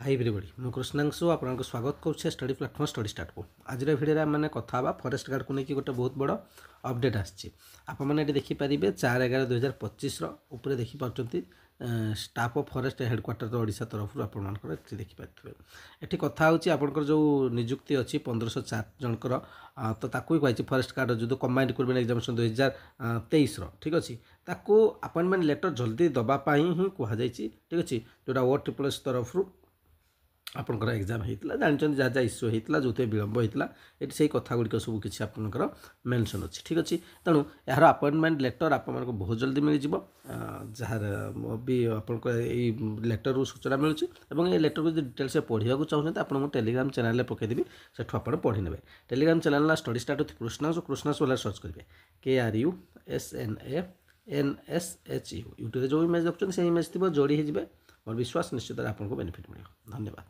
High everybody मु कृष्णांशु आपको स्वागत करुच्छे स्टडी प्लाटफर्म स्टडी स्टार्ट को आज भिडियो मैंने कथा फॉरेस्ट गार्ड को लेकिन गोटे बहुत बड़ अपडेट आसने देखिपारे 4/11/2025 ऊपर देखिपुं staff of forest headquarter Odisha तरफ आप देखिपारे ये कथा होकर जो निजुक्ति अच्छी 1504 जनकर तो ताकू कही फॉरेस्ट गार्ड जो कंबाइंड रिक्रुटमेंट एग्जामिनेशन 2023 ठीक अच्छे ताकू अपॉइंटमेंट लेटर जल्दी दवापाई ही कहुई ठीक अच्छे जोटा OTPS तरफ आपंकर एग्जाम होता जानते जहाँ जहाँ इश्यू होता जो विलम्ब होता ये से कथा गुड़िक सब किसी आपंकर मेनसन अच्छी ठीक अच्छे तेणु यार अपॉइंटमेंट लेटर आप बहुत जल्दी मिल जार भी आप लेटर रू सूचना मिलूँ ये लेटर को डिटेल्स पढ़ा चाहते आप टेलीग्राम चैनल पकईदेवी सेठू आप पढ़ी ने Telegram channel study start with Krishnanshu वाला सर्च करेंगे KRUSNANSHU यूट्यूब जो इमेज देखते हैं से इमेज थी जोड़ी हो और विश्वास निश्चित आपको बेनिफिट मिले। धन्यवाद।